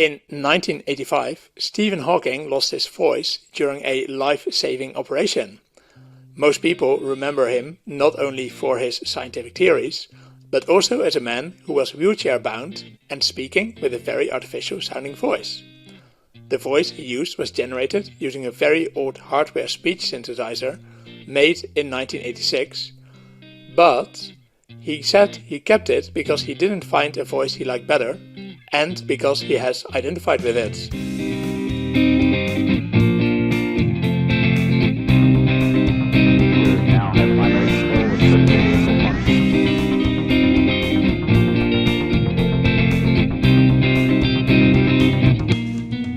In 1985, Stephen Hawking lost his voice during a life-saving operation. Most people remember him not only for his scientific theories, but also as a man who was wheelchair-bound and speaking with a very artificial-sounding voice. The voice he used was generated using a very old hardware speech synthesizer made in 1986, but he said he kept it because he didn't find a voice he liked better, and because he has identified with it.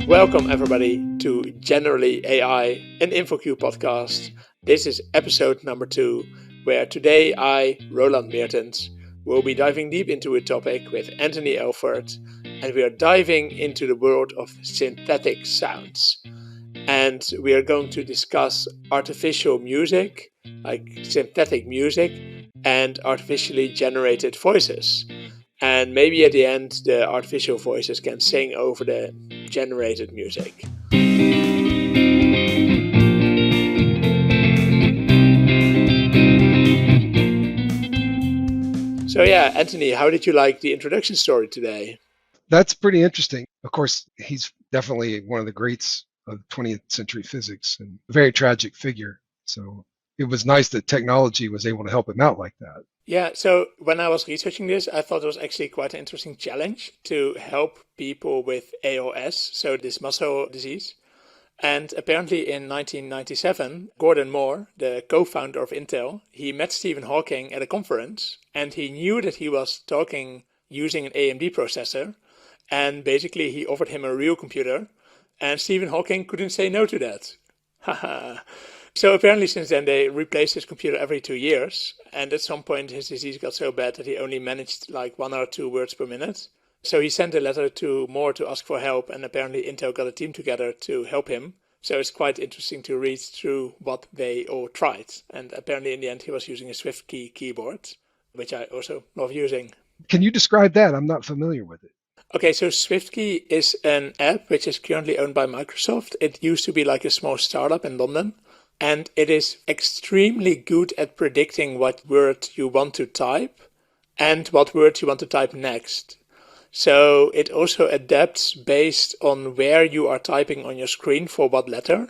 Welcome everybody to Generally AI, an InfoQ podcast. This is episode number 2, where today I, Roland Mertens, will be diving deep into a topic with Anthony Elford, and we are diving into the world of synthetic sounds. And we are going to discuss artificial music, like synthetic music, and artificially generated voices. And maybe at the end, the artificial voices can sing over the generated music. So yeah, Anthony, how did you like the introduction story today? That's pretty interesting. Of course, he's definitely one of the greats of 20th century physics and a very tragic figure. So it was nice that technology was able to help him out like that. Yeah, so when I was researching this, I thought it was actually quite an interesting challenge to help people with ALS, so this muscle disease. And apparently in 1997, Gordon Moore, the co-founder of Intel, he met Stephen Hawking at a conference, and he knew that he was talking using an AMD processor, and basically he offered him a real computer, and Stephen Hawking couldn't say no to that. Haha. So apparently since then they replaced his computer every 2 years, and at some point his disease got so bad that he only managed like 1 or 2 words per minute. So he sent a letter to Moore to ask for help, and apparently Intel got a team together to help him. So it's quite interesting to read through what they all tried. And apparently in the end he was using a SwiftKey keyboard, which I also love using. Can you describe that? I'm not familiar with it. Okay, so SwiftKey is an app which is currently owned by Microsoft. It used to be like a small startup in London. And it is extremely good at predicting what word you want to type and what word you want to type next. So it also adapts based on where you are typing on your screen for what letter.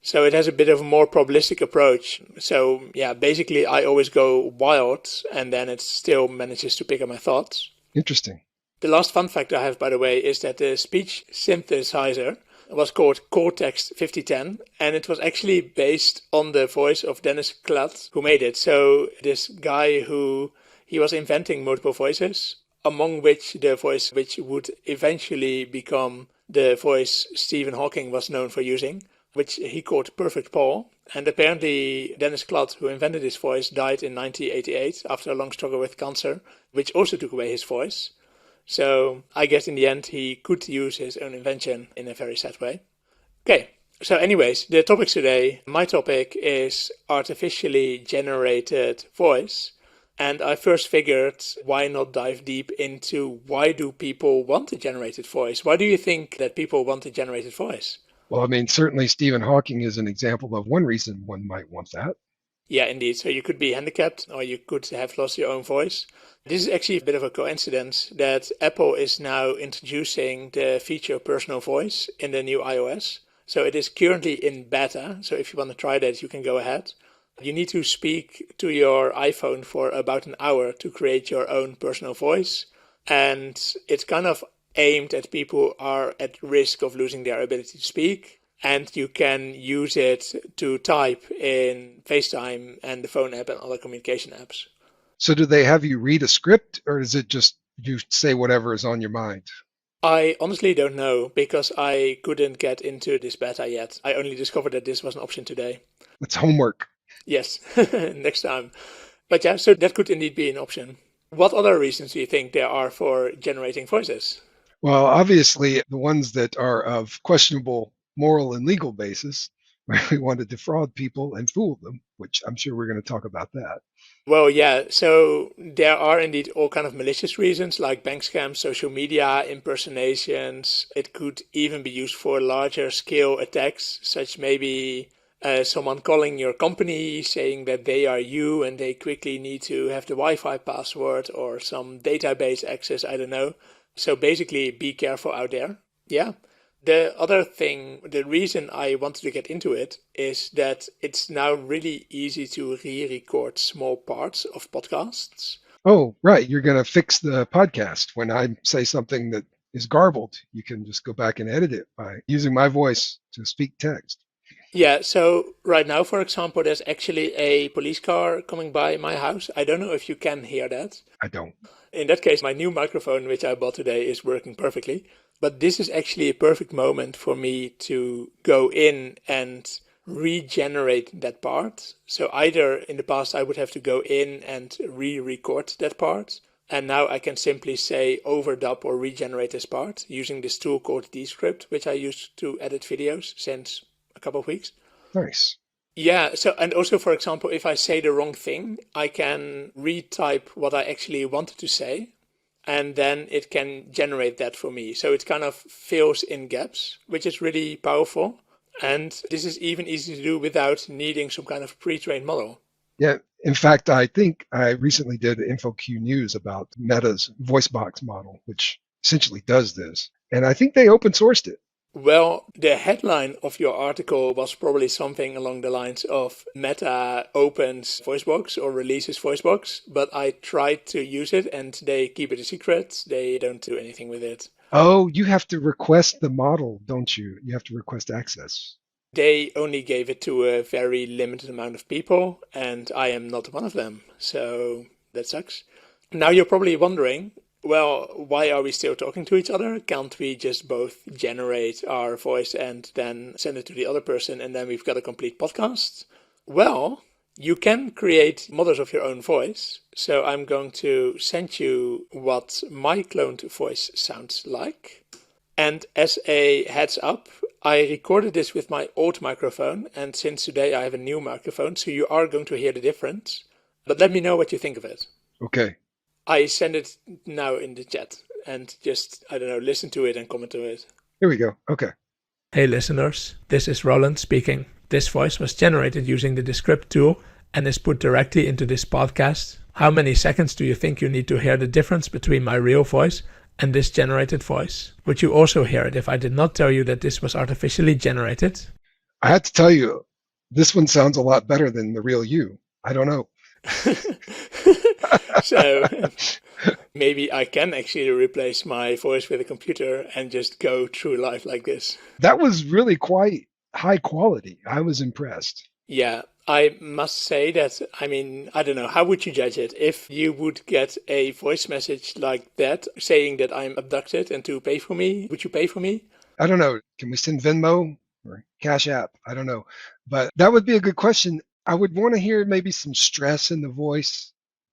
So it has a bit of a more probabilistic approach. So yeah, basically I always go wild and then it still manages to pick up my thoughts. Interesting. The last fun fact I have, by the way, is that the speech synthesizer was called Cortex 5010, and it was actually based on the voice of Dennis Klatt, who made it. So this guy he was inventing multiple voices, among which the voice which would eventually become the voice Stephen Hawking was known for using, which he called Perfect Paul. And apparently Dennis Klatt, who invented this voice, died in 1988 after a long struggle with cancer, which also took away his voice. So I guess in the end he could use his own invention in a very sad way. Okay, so anyways, the topics today, my topic is artificially generated voice. And I first figured, why not dive deep into why do people want a generated voice? Why do you think that people want a generated voice? Well, I mean, certainly Stephen Hawking is an example of one reason one might want that. Yeah, indeed. So you could be handicapped or you could have lost your own voice. This is actually a bit of a coincidence that Apple is now introducing the feature personal voice in the new iOS. So it is currently in beta. So if you want to try that, you can go ahead. You need to speak to your iPhone for about an hour to create your own personal voice. And it's kind of aimed at people who are at risk of losing their ability to speak. And you can use it to type in FaceTime and the phone app and other communication apps. So do they have you read a script, or is it just you say whatever is on your mind? I honestly don't know because I couldn't get into this beta yet. I only discovered that this was an option today. It's homework. Yes, next time. But yeah, so that could indeed be an option. What other reasons do you think there are for generating voices? Well, obviously the ones that are of questionable moral and legal basis, where we want to defraud people and fool them which I'm sure we're going to talk about that. Well, yeah, so there are indeed all kind of malicious reasons like bank scams, social media impersonations. It could even be used for larger scale attacks, such maybe someone calling your company saying that they are you and they quickly need to have the Wi-Fi password or some database access, I don't know. So basically, be careful out there. Yeah. The other thing, the reason I wanted to get into it is that it's now really easy to re-record small parts of podcasts. Oh, right. You're going to fix the podcast. When I say something that is garbled, you can just go back and edit it by using my voice to speak text. Yeah, so right now, for example, there's actually a police car coming by my house. I don't know if you can hear that. I don't. In that case, my new microphone, which I bought today, is working perfectly. But this is actually a perfect moment for me to go in and regenerate that part. So either in the past I would have to go in and re-record that part, and now I can simply say overdub or regenerate this part using this tool called Descript, which I use to edit videos since a couple of weeks. Nice. Yeah, so and also, for example, if I say the wrong thing, I can retype what I actually wanted to say, and then it can generate that for me. So it kind of fills in gaps, which is really powerful. And this is even easy to do without needing some kind of pre-trained model. Yeah. In fact, I think I recently did InfoQ News about Meta's voice box model, which essentially does this. And I think they open sourced it. Well, the headline of your article was probably something along the lines of Meta opens VoiceBox or releases VoiceBox, but I tried to use it and they keep it a secret. They don't do anything with it. Oh, you have to request the model, don't you? You have to request access. They only gave it to a very limited amount of people, and I am not one of them. So that sucks. Now you're probably wondering, well, why are we still talking to each other? Can't we just both generate our voice and then send it to the other person and then we've got a complete podcast? Well, you can create models of your own voice. So I'm going to send you what my cloned voice sounds like. And as a heads up, I recorded this with my old microphone, and since today I have a new microphone, so you are going to hear the difference. But let me know what you think of it. Okay. I send it now in the chat, and just, I don't know, listen to it and comment to it. Here we go. Okay. Hey listeners, this is Roland speaking. This voice was generated using the Descript tool and is put directly into this podcast. How many seconds do you think you need to hear the difference between my real voice and this generated voice? Would you also hear it if I did not tell you that this was artificially generated? I had to tell you, this one sounds a lot better than the real you. I don't know. So maybe I can actually replace my voice with a computer and just go through life like this. That was really quite high quality. I was impressed. Yeah, I must say that, I mean, I don't know, how would you judge it? If you would get a voice message like that saying that I'm abducted and to pay for me, would you pay for me? I don't know. Can we send Venmo or Cash App? I don't know. But that would be a good question. I would want to hear maybe some stress in the voice.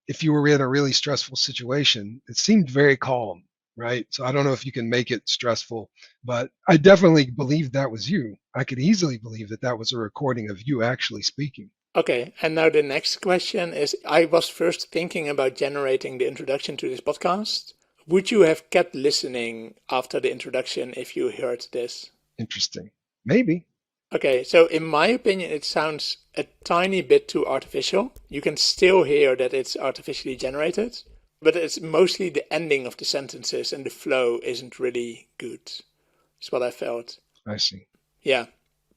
If you were in a really stressful situation, it seemed very calm, right? So I don't know if you can make it stressful, but I definitely believe that was you. I could easily believe that that was a recording of you actually speaking. Okay, and now the next question is, I was first thinking about generating the introduction to this podcast. Would you have kept listening after the introduction if you heard this? Interesting. Maybe. Okay, so in my opinion, it sounds a tiny bit too artificial. You can still hear that it's artificially generated, but it's mostly the ending of the sentences and the flow isn't really good. That's what I felt. I see. Yeah.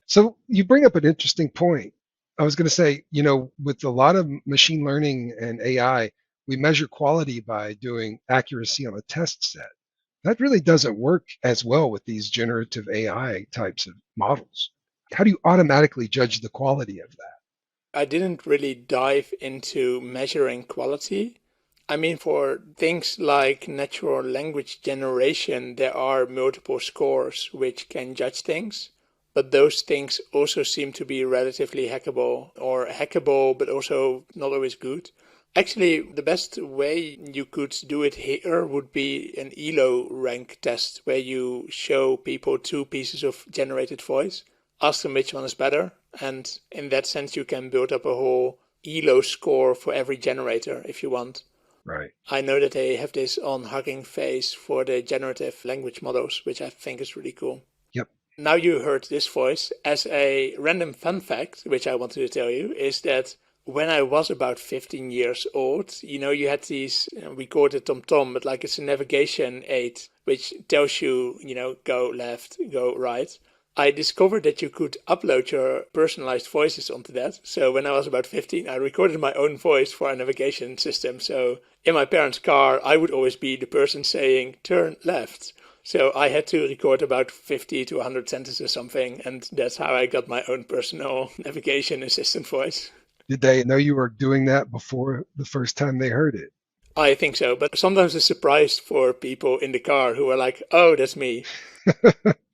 So you bring up an interesting point. I was going to say, with a lot of machine learning and AI, we measure quality by doing accuracy on a test set. That really doesn't work as well with these generative AI types of models. How do you automatically judge the quality of that? I didn't really dive into measuring quality. I mean, for things like natural language generation, there are multiple scores which can judge things, but those things also seem to be relatively hackable, or hackable, but also not always good. Actually, the best way you could do it here would be an ELO rank test, where you show people two pieces of generated voice, ask them which one is better, And in that sense, you can build up a whole ELO score for every generator if you want. Right. I know that they have this on Hugging Face for the generative language models, which I think is really cool. Yep. Now you heard this voice. As a random fun fact, which I wanted to tell you, is that when I was about 15 years old, you had these, we called it TomTom, but like it's a navigation aid, which tells you, go left, go right. I discovered that you could upload your personalized voices onto that. So when I was about 15, I recorded my own voice for a navigation system. So in my parents' car, I would always be the person saying, turn left. So I had to record about 50 to 100 sentences or something. And that's how I got my own personal navigation assistant voice. Did they know you were doing that before the first time they heard it? I think so. But sometimes it's a surprise for people in the car who are like, oh, that's me.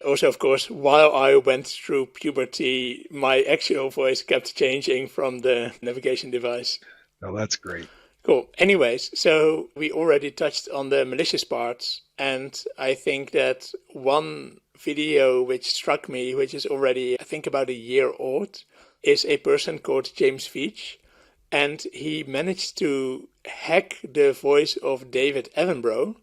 Also, of course, while I went through puberty, my actual voice kept changing from the navigation device. Oh, that's great. Cool. Anyways, so we already touched on the malicious parts. And I think that one video which struck me, which is already, I think, about a year old, is a person called James Veach. And he managed to hack the voice of David Attenborough.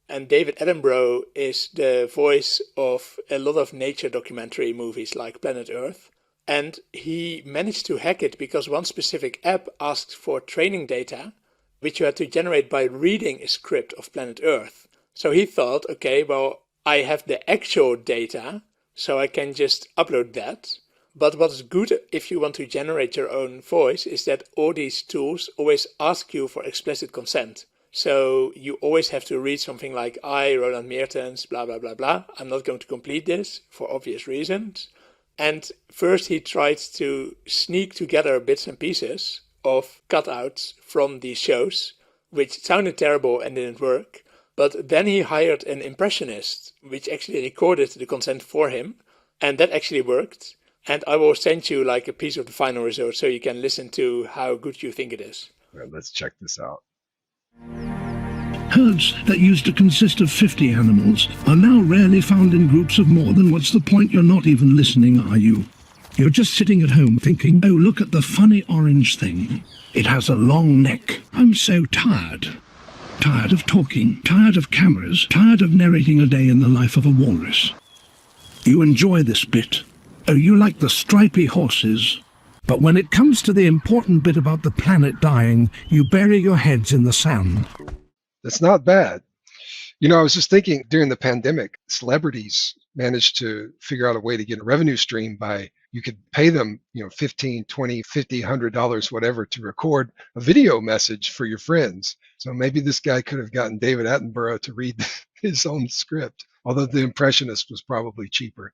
And David Attenborough is the voice of a lot of nature documentary movies like Planet Earth. And he managed to hack it because one specific app asked for training data, which you had to generate by reading a script of Planet Earth. So he thought, okay, well, I have the actual data, so I can just upload that. But what's good if you want to generate your own voice is that all these tools always ask you for explicit consent. So you always have to read something like, I, Roland Meertens, blah, blah, blah, blah. I'm not going to complete this for obvious reasons. And first he tried to sneak together bits and pieces of cutouts from these shows, which sounded terrible and didn't work. But then he hired an impressionist, which actually recorded the consent for him. And that actually worked. And I will send you like a piece of the final result so you can listen to how good you think it is. All right, let's check this out. Herds that used to consist of 50 animals are now rarely found in groups of more than what's the point? You're not even listening, are you? You're just sitting at home thinking, oh, look at the funny orange thing. It has a long neck. I'm so tired. Tired of talking, tired of cameras, tired of narrating a day in the life of a walrus. You enjoy this bit. Oh, you like the stripy horses. But when it comes to the important bit about the planet dying, you bury your heads in the sand. That's not bad. I was just thinking during the pandemic, celebrities managed to figure out a way to get a revenue stream by you could pay them, $15, $20, $50, $100, whatever, to record a video message for your friends. So maybe this guy could have gotten David Attenborough to read his own script, although the impressionist was probably cheaper.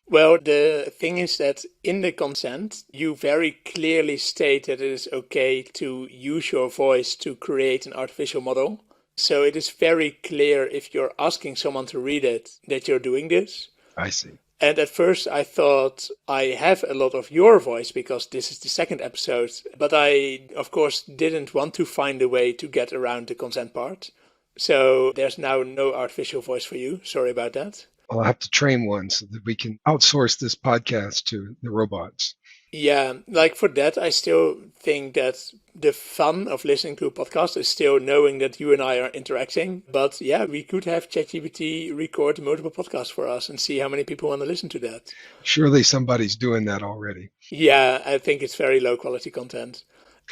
Well, the thing is that in the consent, you very clearly state that it is okay to use your voice to create an artificial model. So it is very clear if you're asking someone to read it that you're doing this. I see. And at first I thought I have a lot of your voice because this is the second episode. But I, of course, didn't want to find a way to get around the consent part. So there's now no artificial voice for you. Sorry about that. I'll have to train one so that we can outsource this podcast to the robots. Yeah, like for that, I still think that the fun of listening to a podcast is still knowing that you and I are interacting. But yeah, we could have ChatGPT record multiple podcasts for us and see how many people want to listen to that. Surely somebody's doing that already. Yeah, I think it's very low quality content.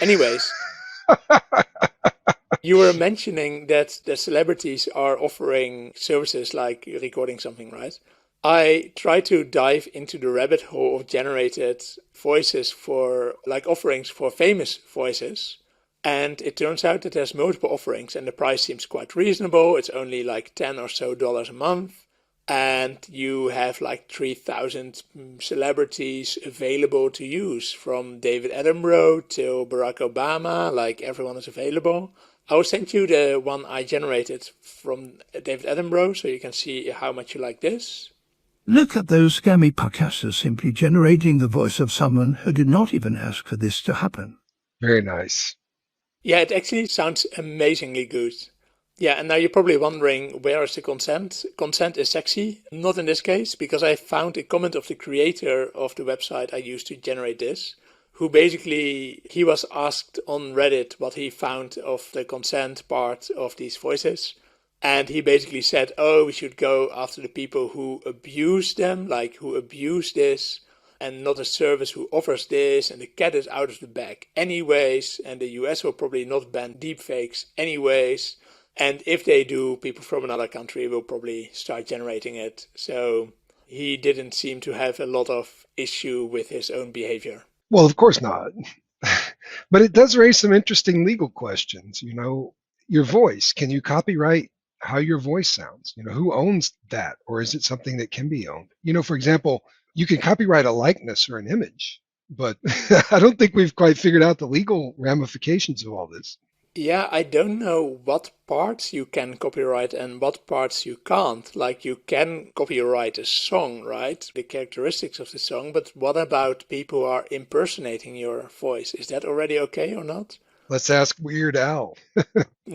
Anyways, you were mentioning that the celebrities are offering services like recording something, right? I try to dive into the rabbit hole of generated voices for like offerings for famous voices. And it turns out that there's multiple offerings and the price seems quite reasonable. It's only like $10 or so a month. And you have like 3,000 celebrities available to use, from David Attenborough till Barack Obama, like everyone is available. I will send you the one I generated from David Attenborough so you can see how much you like this. Look at those scammy podcasters simply generating the voice of someone who did not even ask for this to happen. Very nice. Yeah, it actually sounds amazingly good. Yeah, and now you're probably wondering, where is the consent? Consent is sexy. Not in this case, because I found a comment of the creator of the website I used to generate this, who basically, he was asked on Reddit what he found of the consent part of these voices. And he basically said, oh, we should go after the people who abuse them, like who abuse this, and not a service who offers this, and the cat is out of the bag anyways, and the US will probably not ban deepfakes anyways. And if they do, people from another country will probably start generating it. So he didn't seem to have a lot of issue with his own behavior. Well, of course not. But it does raise some interesting legal questions. Your voice, can you copyright how your voice sounds? Who owns that? Or is it something that can be owned? For example, you can copyright a likeness or an image, but I don't think we've quite figured out the legal ramifications of all this. Yeah, I don't know what parts you can copyright and what parts you can't. Like, you can copyright a song, right? The characteristics of the song, but what about people who are impersonating your voice? Is that already okay or not? Let's ask Weird Al.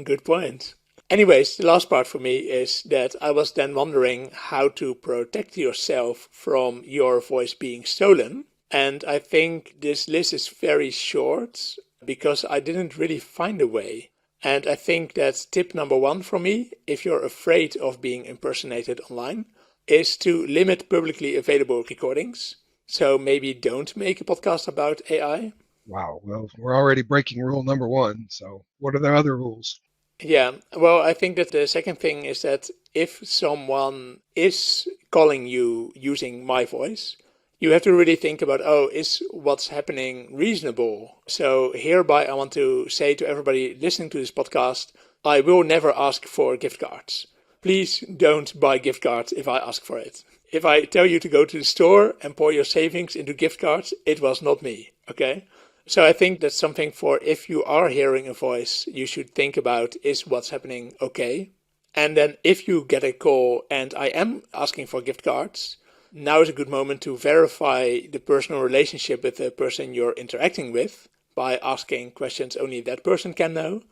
Good point. Anyways, the last part for me is that I was then wondering how to protect yourself from your voice being stolen. And I think this list is very short, because I didn't really find a way. And I think that tip number 1 for me, if you're afraid of being impersonated online, is to limit publicly available recordings. So maybe don't make a podcast about AI. Wow, well, we're already breaking rule number 1, so what are the other rules? Yeah, well, I think that the second thing is that if someone is calling you using my voice, you have to really think about, is what's happening reasonable? So hereby I want to say to everybody listening to this podcast, I will never ask for gift cards. Please don't buy gift cards if I ask for it. If I tell you to go to the store and pour your savings into gift cards, it was not me, okay? So I think that's something for, if you are hearing a voice, you should think about, is what's happening okay? And then if you get a call and I am asking for gift cards, now is a good moment to verify the personal relationship with the person you're interacting with by asking questions only that person can know.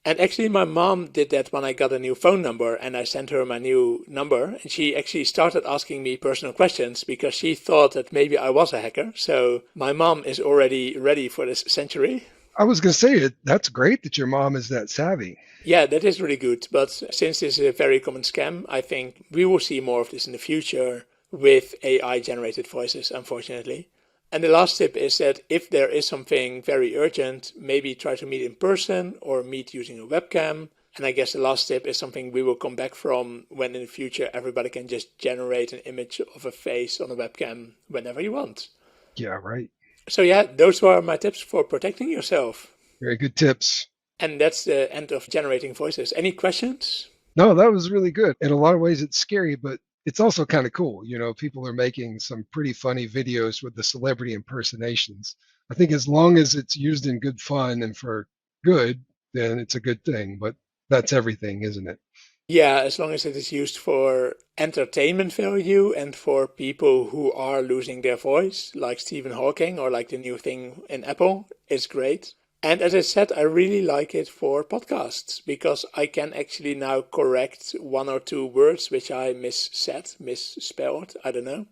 And actually my mom did that when I got a new phone number and I sent her my new number, and she actually started asking me personal questions because she thought that maybe I was a hacker. So my mom is already ready for this century. I was going to say, that's great that your mom is that savvy. Yeah, that is really good. But since this is a very common scam, I think we will see more of this in the future with AI-generated voices, unfortunately. And the last tip is that if there is something very urgent, maybe try to meet in person or meet using a webcam. And I guess the last tip is something we will come back from, when in the future everybody can just generate an image of a face on a webcam whenever you want. Yeah, right. So yeah, those were my tips for protecting yourself. Very good tips. And that's the end of generating voices. Any questions? No, that was really good. In a lot of ways, it's scary, but it's also kind of cool. People are making some pretty funny videos with the celebrity impersonations. I think as long as it's used in good fun and for good, then it's a good thing. But that's everything, isn't it? Yeah, as long as it is used for entertainment value and for people who are losing their voice, like Stephen Hawking or like the new thing in Apple, it's great. And as I said, I really like it for podcasts because I can actually now correct 1 or 2 words which I misspelled, I don't know.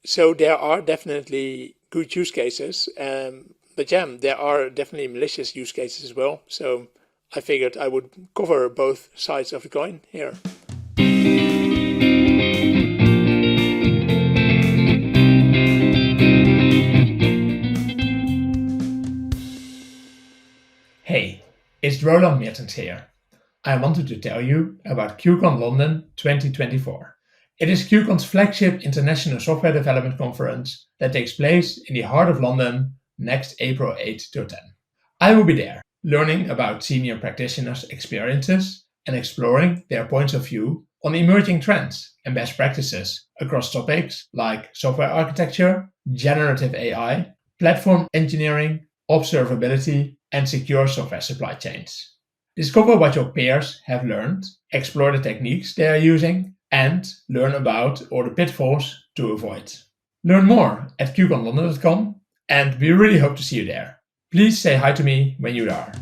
So there are definitely good use cases. But yeah, there are definitely malicious use cases as well. So I figured I would cover both sides of the coin here. Hey, it's Roland Mertens here. I wanted to tell you about QCon London 2024. It is QCon's flagship international software development conference that takes place in the heart of London next April 8 to 10. I will be there, learning about senior practitioners' experiences and exploring their points of view on emerging trends and best practices across topics like software architecture, generative AI, platform engineering, observability, and secure software supply chains. Discover what your peers have learned, explore the techniques they are using, and learn about all the pitfalls to avoid. Learn more at qconlondon.com, and we really hope to see you there. Please say hi to me when you are.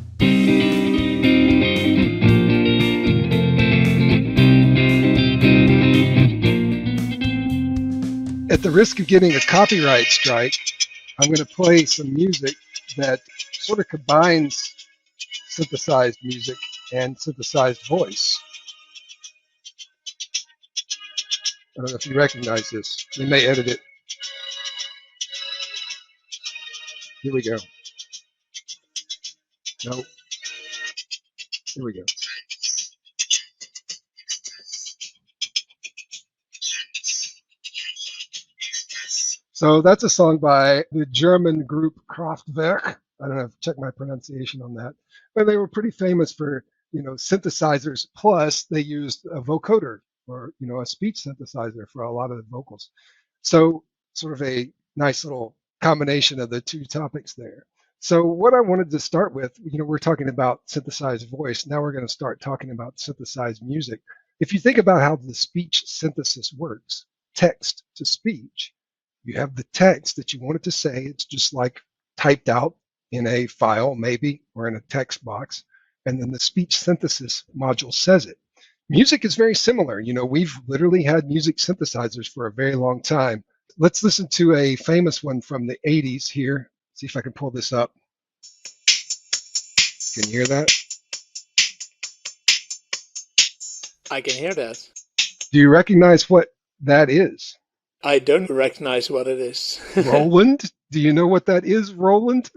At the risk of getting a copyright strike, I'm going to play some music that sort of combines synthesized music and synthesized voice. I don't know if you recognize this. We may edit it. Here we go. No. Here we go. So that's a song by the German group Kraftwerk. I don't know, check my pronunciation on that. But they were pretty famous for, synthesizers. Plus, they used a vocoder or, a speech synthesizer for a lot of the vocals. So sort of a nice little combination of the two topics there. So what I wanted to start with, we're talking about synthesized voice. Now we're going to start talking about synthesized music. If you think about how the speech synthesis works, text to speech, you have the text that you want it to say. It's just like typed out in a file, maybe, or in a text box. And then the speech synthesis module says it. Music is very similar. We've literally had music synthesizers for a very long time. Let's listen to a famous one from the 80s here. See if I can pull this up. Can you hear that? I can hear that. Do you recognize what that is? I don't recognize what it is. Roland? Do you know what that is, Roland?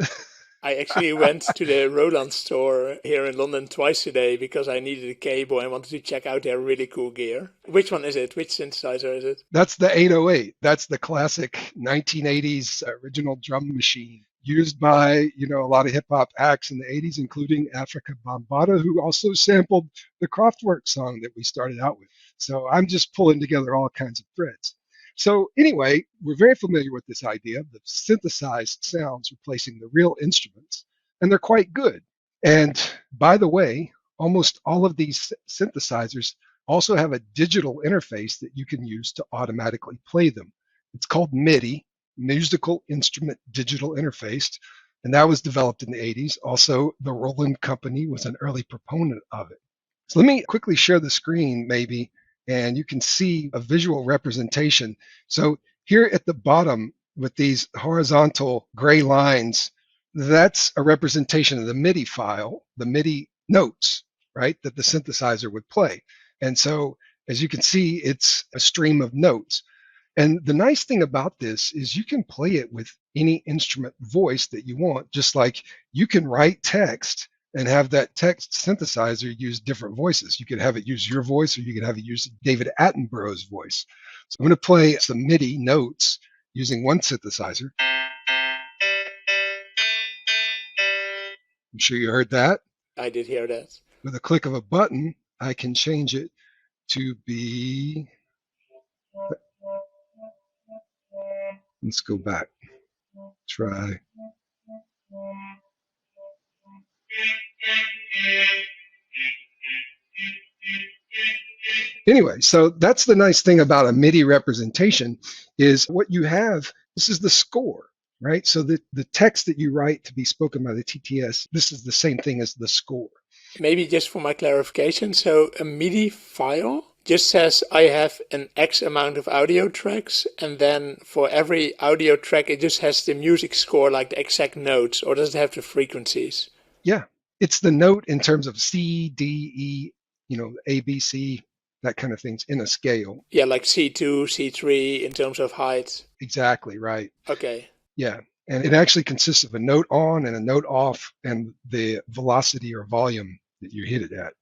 I actually went to the Roland store here in London twice today because I needed a cable and wanted to check out their really cool gear. Which one is it? Which synthesizer is it? That's the 808. That's the classic 1980s original drum machine used by, a lot of hip hop acts in the 80s, including Africa Bambaataa, who also sampled the Kraftwerk song that we started out with. So I'm just pulling together all kinds of threads. So anyway, we're very familiar with this idea of the synthesized sounds replacing the real instruments, and they're quite good. And by the way, almost all of these synthesizers also have a digital interface that you can use to automatically play them. It's called MIDI, Musical Instrument Digital Interface, and that was developed in the 80s. Also, the Roland Company was an early proponent of it. So let me quickly share the screen maybe, and you can see a visual representation. So here at the bottom with these horizontal gray lines, that's a representation of the MIDI file, the MIDI notes, right, that the synthesizer would play. And so as you can see, it's a stream of notes. And the nice thing about this is you can play it with any instrument voice that you want, just like you can write text and have that text synthesizer use different voices. You could have it use your voice, or you could have it use David Attenborough's voice. So I'm going to play some MIDI notes using one synthesizer. I'm sure you heard that. I did hear that. With a click of a button, I can change it to be... Let's go back. Try. Anyway, so that's the nice thing about a MIDI representation is what you have. This is the score, right? So the text that you write to be spoken by the TTS, this is the same thing as the score. Maybe just for my clarification, so a MIDI file just says I have an X amount of audio tracks, and then for every audio track it just has the music score, like the exact notes, or does it have the frequencies? Yeah, it's the note in terms of C, D, E, A, B, C, that kind of things in a scale. Yeah, like C2, C3 in terms of height. Exactly, right. Okay. Yeah, and it actually consists of a note on and a note off and the velocity or volume that you hit it at.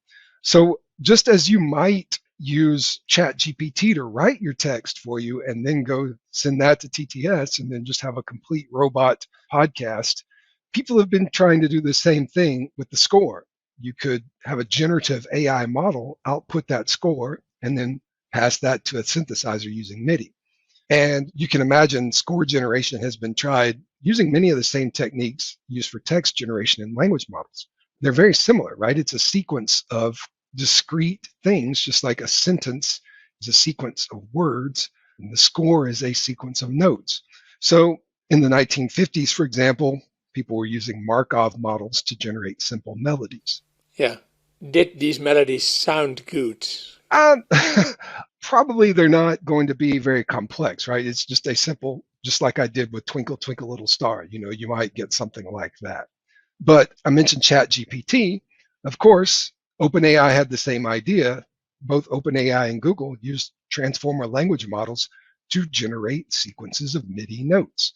So just as you might use ChatGPT to write your text for you and then go send that to TTS and then just have a complete robot podcast, people have been trying to do the same thing with the score. You could have a generative AI model output that score and then pass that to a synthesizer using MIDI. And you can imagine score generation has been tried using many of the same techniques used for text generation in language models. They're very similar, right? It's a sequence of discrete things, just like a sentence is a sequence of words, and the score is a sequence of notes. So in the 1950s, for example, people were using Markov models to generate simple melodies. Yeah. Did these melodies sound good? probably they're not going to be very complex, right? It's just a simple, just like I did with Twinkle, Twinkle, Little Star. You might get something like that. But I mentioned ChatGPT. Of course, OpenAI had the same idea. Both OpenAI and Google used transformer language models to generate sequences of MIDI notes.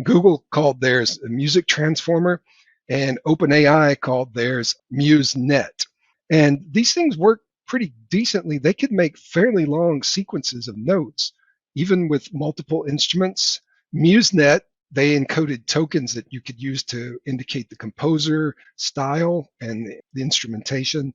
Google called theirs a music transformer, and OpenAI called theirs MuseNet. And these things work pretty decently. They could make fairly long sequences of notes, even with multiple instruments. MuseNet, they encoded tokens that you could use to indicate the composer style and the instrumentation.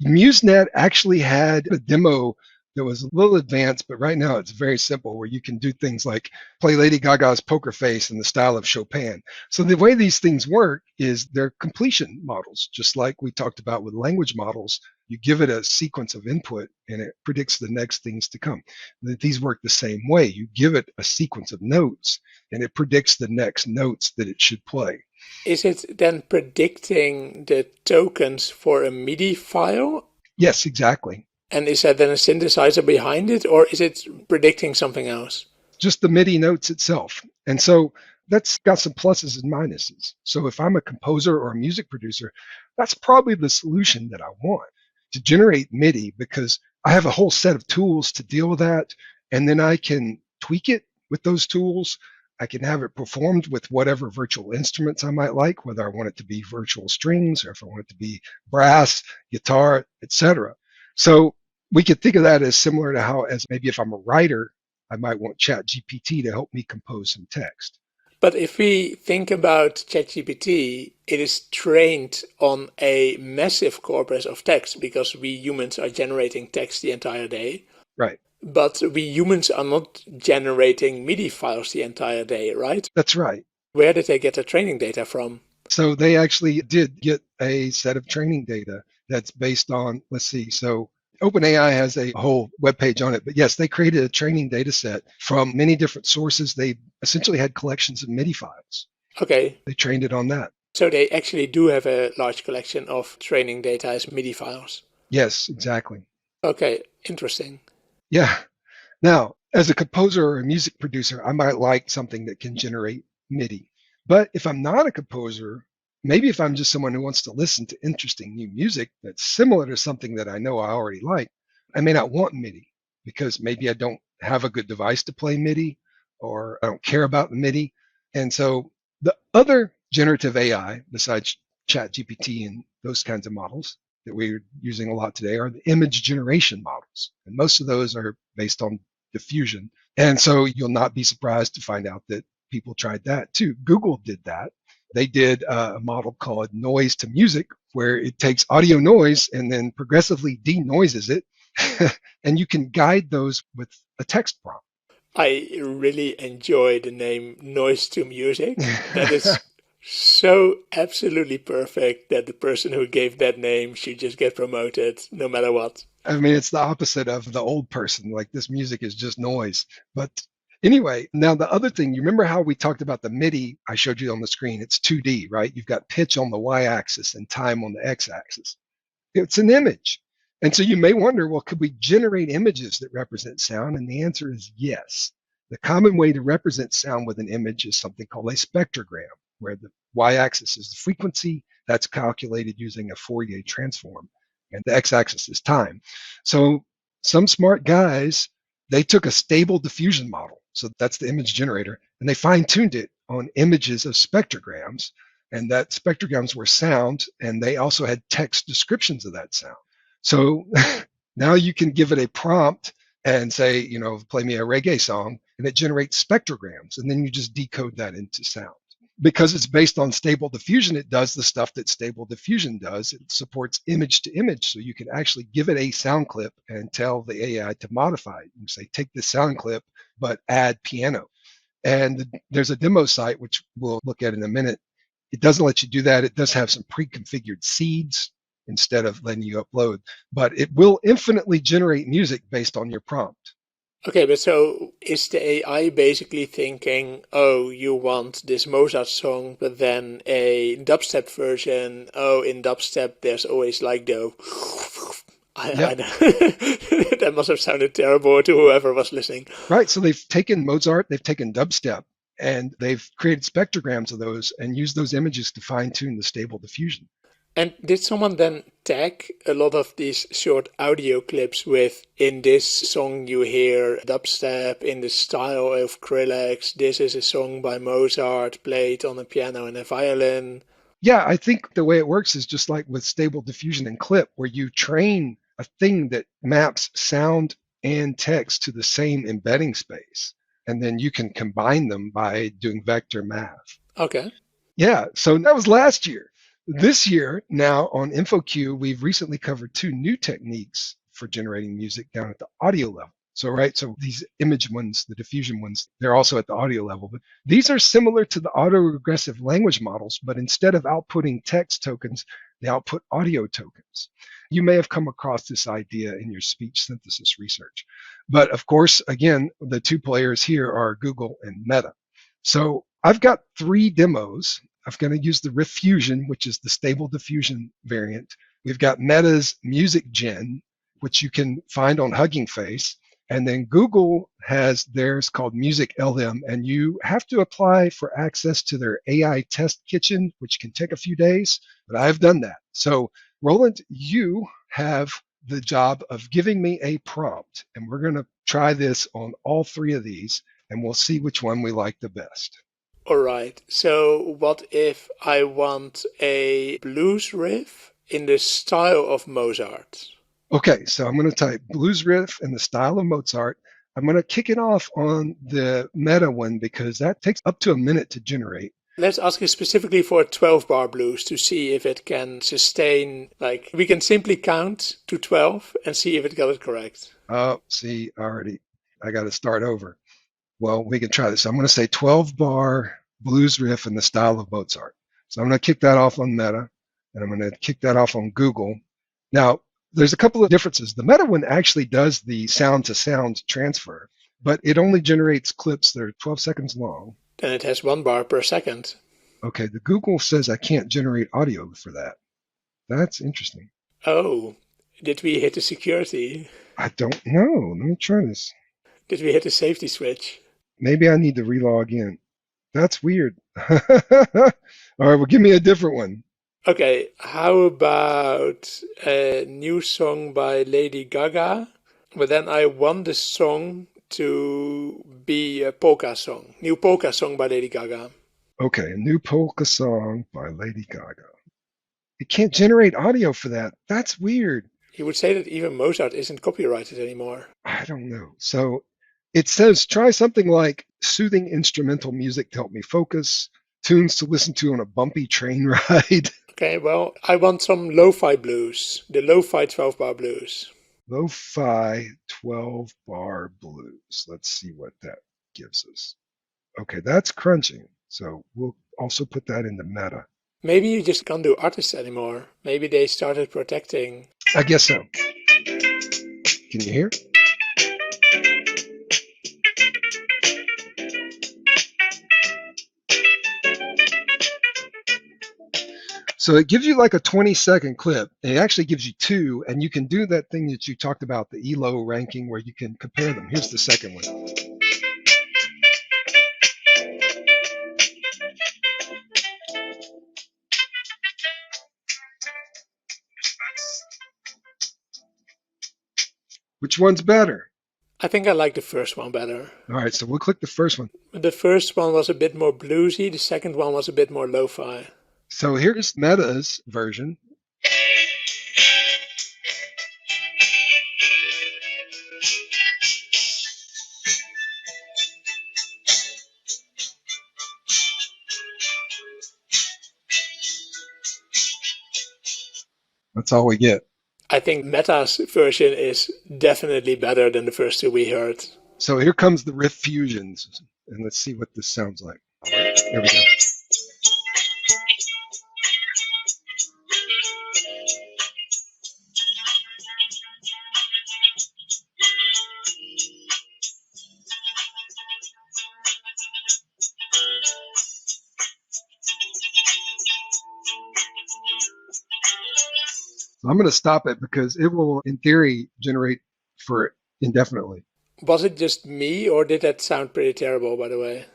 MuseNet actually had a demo that was a little advanced, but right now it's very simple, where you can do things like play Lady Gaga's Poker Face in the style of Chopin. So the way these things work is they're completion models, just like we talked about with language models. You give it a sequence of input and it predicts the next things to come. These work the same way. You give it a sequence of notes and it predicts the next notes that it should play. Is it then predicting the tokens for a MIDI file? Yes, exactly. And is that then a synthesizer behind it, or is it predicting something else? Just the MIDI notes itself. And so that's got some pluses and minuses. So if I'm a composer or a music producer, that's probably the solution that I want, to generate MIDI, because I have a whole set of tools to deal with that. And then I can tweak it with those tools. I can have it performed with whatever virtual instruments I might like, whether I want it to be virtual strings or if I want it to be brass, guitar, etc. So we could think of that as similar to how, as maybe if I'm a writer, I might want ChatGPT to help me compose some text. But if we think about ChatGPT, it is trained on a massive corpus of text, because we humans are generating text the entire day. Right. But we humans are not generating MIDI files the entire day, right? That's right. Where did they get the training data from? So they actually did get a set of training data that's based on, let's see, so OpenAI has a whole webpage on it, but yes, they created a training data set from many different sources. They essentially had collections of MIDI files. Okay. They trained it on that. So they actually do have a large collection of training data as MIDI files. Yes, exactly. Okay, interesting. Yeah. Now, as a composer or a music producer, I might like something that can generate MIDI. But if I'm not a composer, maybe if I'm just someone who wants to listen to interesting new music that's similar to something that I know I already like, I may not want MIDI, because maybe I don't have a good device to play MIDI, or I don't care about the MIDI. And so the other generative AI, besides ChatGPT and those kinds of models that we're using a lot today, are the image generation models. And most of those are based on diffusion. And so you'll not be surprised to find out that people tried that too. Google did that. They did a model called noise to music, where it takes audio noise and then progressively denoises it. And you can guide those with a text prompt. I really enjoy the name Noise to Music. That is so absolutely perfect that the person who gave that name should just get promoted no matter what. I mean, it's the opposite of the old person. Like, this music is just noise. But anyway, now the other thing, you remember how we talked about the MIDI I showed you on the screen? It's 2D, right? You've got pitch on the y-axis and time on the x-axis. It's an image. And so you may wonder, well, could we generate images that represent sound? And the answer is yes. The common way to represent sound with an image is something called a spectrogram, where the y-axis is the frequency. That's calculated using a Fourier transform, and the x-axis is time. So some smart guys, they took a stable diffusion model, so that's the image generator, and they fine-tuned it on images of spectrograms, and that spectrograms were sound, and they also had text descriptions of that sound. So now you can give it a prompt and say, play me a reggae song, and it generates spectrograms, and then you just decode that into sound. Because it's based on stable diffusion, it does the stuff that stable diffusion does. It supports image to image, so you can actually give it a sound clip and tell the AI to modify it. You say, take this sound clip, but add piano. And there's a demo site, which we'll look at in a minute. It doesn't let you do that. It does have some pre-configured seeds instead of letting you upload, but it will infinitely generate music based on your prompt. Okay, but so is the AI basically thinking, oh, you want this Mozart song, but then a dubstep version? Oh, in dubstep, there's always like the Yeah. That must have sounded terrible to whoever was listening. Right. So they've taken Mozart, they've taken dubstep, and they've created spectrograms of those and used those images to fine tune the stable diffusion. And did someone then tag a lot of these short audio clips with, in this song you hear dubstep in the style of Skrillex, this is a song by Mozart played on a piano and a violin? Yeah, I think the way it works is just like with stable diffusion and clip, where you train a thing that maps sound and text to the same embedding space. And then you can combine them by doing vector math. Okay. Yeah, so that was last year. This year, now on InfoQ, we've recently covered two new techniques for generating music down at the audio level. So these image ones, the diffusion ones, they're also at the audio level. But these are similar to the autoregressive language models, but instead of outputting text tokens, they output audio tokens. You may have come across this idea in your speech synthesis research. But of course, again, the two players here are Google and Meta. So I've got 3 demos. I'm going to use the Riff Fusion, which is the stable diffusion variant. We've got Meta's Music Gen, which you can find on Hugging Face. And then Google has theirs called Music LM, and you have to apply for access to their AI test kitchen, which can take a few days, but I've done that. So Roland, you have the job of giving me a prompt, and we're going to try this on all 3 of these, and we'll see which one we like the best. All right. So what if I want a blues riff in the style of Mozart? Okay, so I'm going to type blues riff in the style of Mozart. I'm going to kick it off on the Meta one because that takes up to a minute to generate. Let's ask you specifically for a 12-bar blues to see if it can sustain, like, we can simply count to 12 and see if it got it correct. Oh, see, already, I got to start over. Well, we can try this. I'm going to say 12-bar blues riff in the style of Mozart. So I'm going to kick that off on Meta, and I'm going to kick that off on Google. Now, there's a couple of differences. The Meta one actually does the sound-to-sound transfer, but it only generates clips that are 12 seconds long. Then it has 1 bar per second. Okay, the Google says I can't generate audio for that. That's interesting. Oh, did we hit the security? I don't know. Let me try this. Did we hit the safety switch? Maybe I need to relog in. That's weird. All right, well, give me a different one. Okay, how about a new song by Lady Gaga? But then I want the song to be a polka song. New polka song by Lady Gaga. Okay, a new polka song by Lady Gaga. It can't generate audio for that. That's weird. You would say that even Mozart isn't copyrighted anymore. I don't know. So it says try something like soothing instrumental music to help me focus, tunes to listen to on a bumpy train ride. Okay, well, I want some lo-fi blues, the lo-fi 12-bar blues. Lo-fi 12-bar blues. Let's see what that gives us. Okay, that's crunching. So we'll also put that in the Meta. Maybe you just can't do artists anymore. Maybe they started protecting. I guess so. Can you hear? So it gives you like a 20-second clip. It actually gives you 2, and you can do that thing that you talked about, the ELO ranking, where you can compare them. Here's the second one. Which one's better? I think I like the first one better. All right, so we'll click the first one. The first one was a bit more bluesy. The second one was a bit more lo-fi. So here's Meta's version. That's all we get. I think Meta's version is definitely better than the first 2 we heard. So here comes the riff fusions, and let's see what this sounds like. Here we go. I'm going to stop it because it will, in theory, generate for indefinitely. Was it just me, or did that sound pretty terrible, by the way?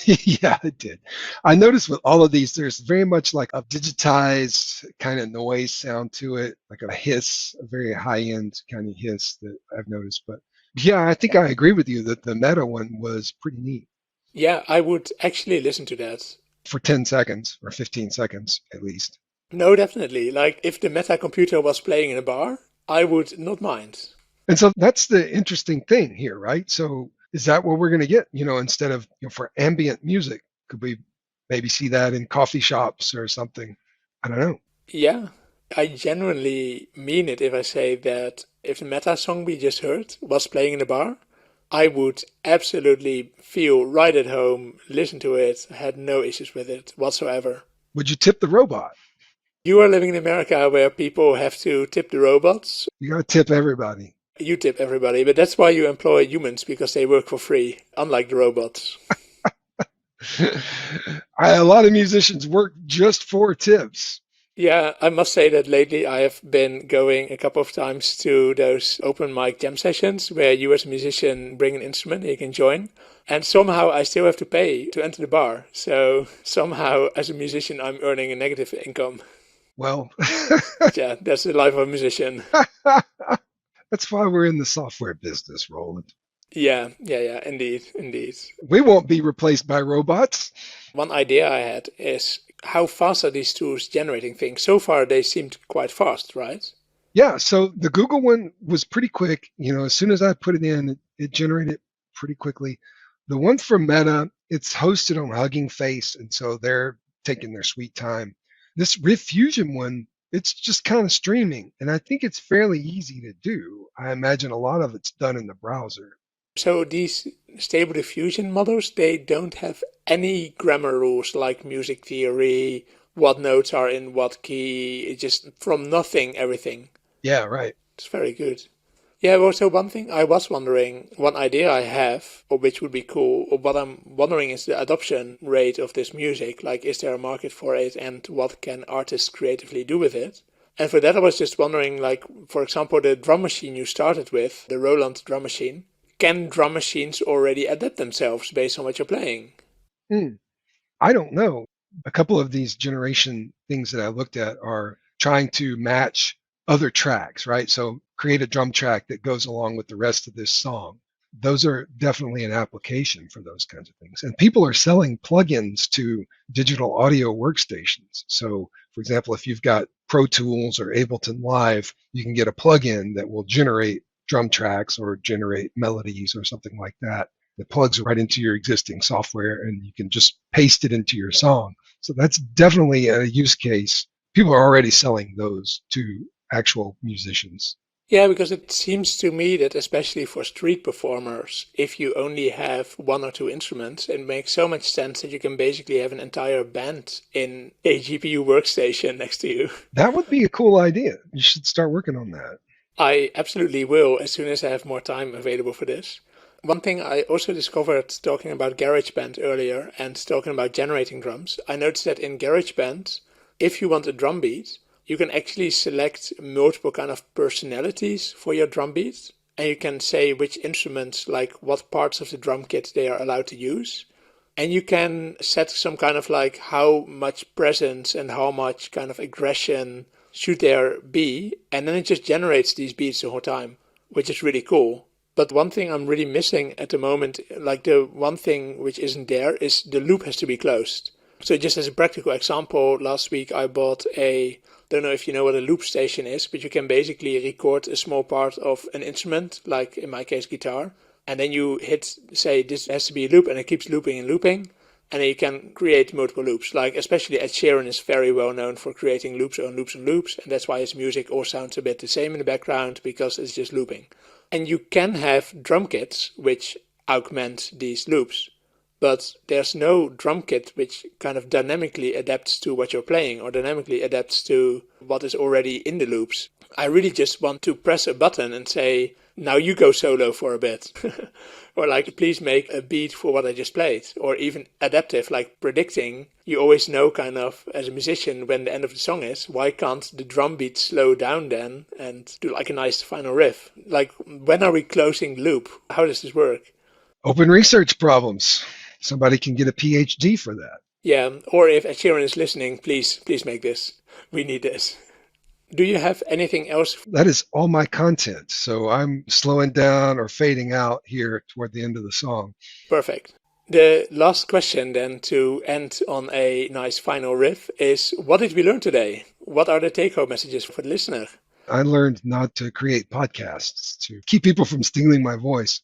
Yeah, it did. I noticed with all of these, there's very much like a digitized kind of noise sound to it, like a hiss, a very high-end kind of hiss that I've noticed. But yeah, I think I agree with you that the Meta one was pretty neat Yeah, I would actually listen to that. for 10 seconds or 15 seconds at least. No, definitely. Like, if the Meta computer was playing in a bar, I would not mind. And so that's the interesting thing here, right? So is that what we're going to get, instead of, for ambient music? Could we maybe see that in coffee shops or something? I don't know. Yeah, I genuinely mean it if I say that if the Meta song we just heard was playing in a bar, I would absolutely feel right at home, listen to it, had no issues with it whatsoever. Would you tip the robot? You are living in America where people have to tip the robots. You got to tip everybody. You tip everybody, but that's why you employ humans, because they work for free, unlike the robots. A lot of musicians work just for tips. Yeah, I must say that lately I have been going a couple of times to those open mic jam sessions where you as a musician bring an instrument and you can join. And somehow I still have to pay to enter the bar. So somehow as a musician I'm earning a negative income. Well, Yeah, that's the life of a musician. that's why we're in the software business, Roland. Yeah, indeed. We won't be replaced by robots. One idea I had is how fast are these tools generating things? So far they seemed quite fast, right? Yeah, so the Google one was pretty quick. As soon as I put it in, it generated pretty quickly. The one from Meta, it's hosted on Hugging Face, and so they're taking their sweet time. This Riff Fusion one, it's just kind of streaming, and I think it's fairly easy to do. I imagine a lot of it's done in the browser. So these stable diffusion models, they don't have any grammar rules like music theory, what notes are in what key, it's just from nothing, everything. Yeah, right. It's very good. Yeah, well, so one thing I was wondering, one idea I have, or which would be cool, or what I'm wondering is the adoption rate of this music. Like, is there a market for it, and what can artists creatively do with it? And for that, I was just wondering, like, for example, the drum machine you started with, the Roland drum machine, can drum machines already adapt themselves based on what you're playing? I don't know. A couple of these generation things that I looked at are trying to match other tracks, right? So create a drum track that goes along with the rest of this song. Those are definitely an application for those kinds of things. And people are selling plugins to digital audio workstations. So, for example, if you've got Pro Tools or Ableton Live, you can get a plugin that will generate drum tracks or generate melodies or something like that. It plugs right into your existing software and you can just paste it into your song. So that's definitely a use case. People are already selling those to actual musicians. Yeah, because it seems to me that especially for street performers, if you only have one or two instruments, it makes so much sense that you can basically have an entire band in a GPU workstation next to you. That would be a cool idea. You should start working on that. I absolutely will as soon as I have more time available for this. One thing I also discovered talking about GarageBand earlier and talking about generating drums, I noticed that in GarageBand, if you want a drum beat, you can actually select multiple kind of personalities for your drum beat, and you can say which instruments, like what parts of the drum kit they are allowed to use. And you can set some kind of like how much presence and how much kind of aggression should there be, and then it just generates these beats the whole time, which is really cool. But one thing I'm really missing at the moment, like the one thing which isn't there, is the loop has to be closed. So just as a practical example, last week I bought don't know if you know what a loop station is, but you can basically record a small part of an instrument, like in my case guitar, and then you hit, say, this has to be a loop, and it keeps looping and looping, and then you can create multiple loops. Like especially Ed Sheeran is very well known for creating loops on loops and loops, and that's why his music all sounds a bit the same in the background, because it's just looping. And you can have drum kits which augment these loops. but there's no drum kit which kind of dynamically adapts to what you're playing or dynamically adapts to what is already in the loops. I really just want to press a button and say, now you go solo for a bit. Or like, please make a beat for what I just played. Or even adaptive, like predicting. You always know kind of as a musician when the end of the song is, why can't the drum beat slow down then and do like a nice final riff? Like, when are we closing the loop? How does this work? Open research problems. Somebody can get a PhD for that. Yeah, or if Ed Sheeran is listening, please make this. We need this. Do you have anything else? That is all my content. So I'm slowing down or fading out here toward the end of the song. Perfect. The last question then to end on a nice final riff is, what did we learn today? What are the take-home messages for the listener? I learned not to create podcasts, to keep people from stealing my voice.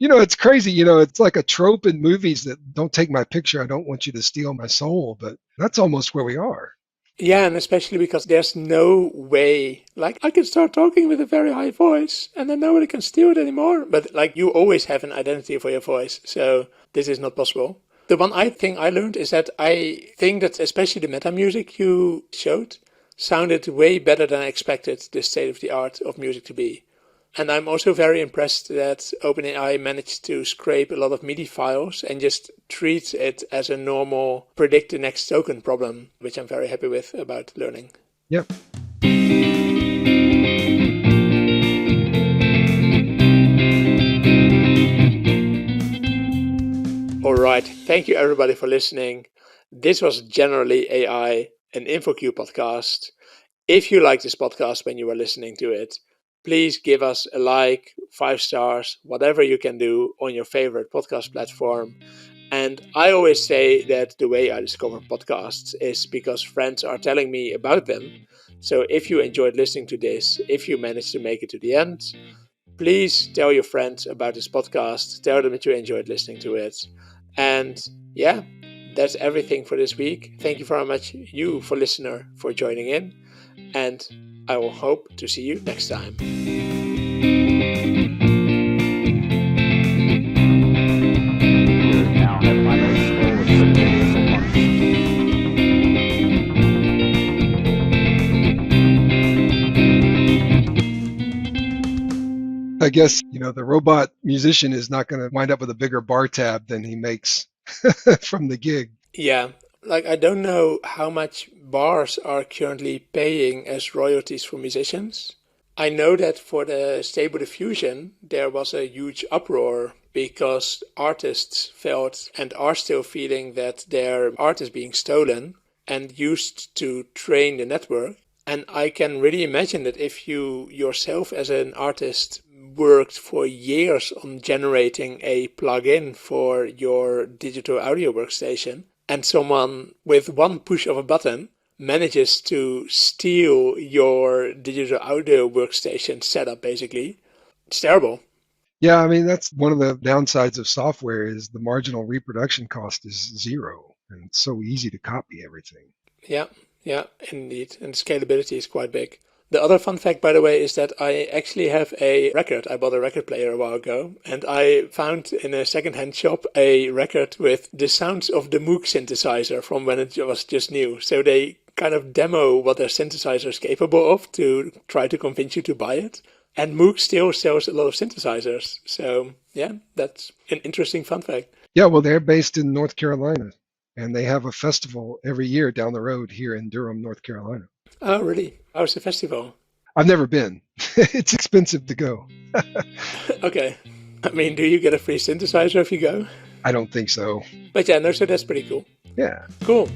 It's crazy. It's like a trope in movies that don't take my picture. I don't want you to steal my soul, but that's almost where we are. Yeah, and especially because there's no way, like, I can start talking with a very high voice and then nobody can steal it anymore. But like, you always have an identity for your voice, so this is not possible. The one thing I learned is that I think that especially the meta music you showed sounded way better than I expected the state of the art of music to be. And I'm also very impressed that OpenAI managed to scrape a lot of MIDI files and just treat it as a normal predict the next token problem, which I'm very happy with about learning. Yep. All right. Thank you, everybody, for listening. This was Generally AI, an InfoQ podcast. If you like this podcast when you were listening to it, please give us a like, 5 stars, whatever you can do on your favorite podcast platform. And I always say that the way I discover podcasts is because friends are telling me about them. So if you enjoyed listening to this, if you managed to make it to the end, please tell your friends about this podcast. Tell them that you enjoyed listening to it. And yeah, that's everything for this week. Thank you very much, you, for listener, for joining in. And I will hope to see you next time. I guess, the robot musician is not going to wind up with a bigger bar tab than he makes from the gig. Yeah. Like, I don't know how much bars are currently paying as royalties for musicians. I know that for the Stable Diffusion, there was a huge uproar because artists felt and are still feeling that their art is being stolen and used to train the network. And I can really imagine that if you yourself as an artist worked for years on generating a plugin for your digital audio workstation, and someone with one push of a button manages to steal your digital audio workstation setup, basically, it's terrible. Yeah, I mean, that's one of the downsides of software is the marginal reproduction cost is 0. And it's so easy to copy everything. Yeah, indeed. And scalability is quite big. The other fun fact, by the way, is that I actually have a record. I bought a record player a while ago, and I found in a secondhand shop a record with the sounds of the Moog synthesizer from when it was just new. So they kind of demo what their synthesizer is capable of to try to convince you to buy it. And Moog still sells a lot of synthesizers. So yeah, that's an interesting fun fact. Yeah, well, they're based in North Carolina, and they have a festival every year down the road here in Durham, North Carolina. Oh, really? How's the festival? I've never been. It's expensive to go. Okay. I mean, do you get a free synthesizer if you go? I don't think so. But yeah, no, so that's pretty cool. Yeah. Cool.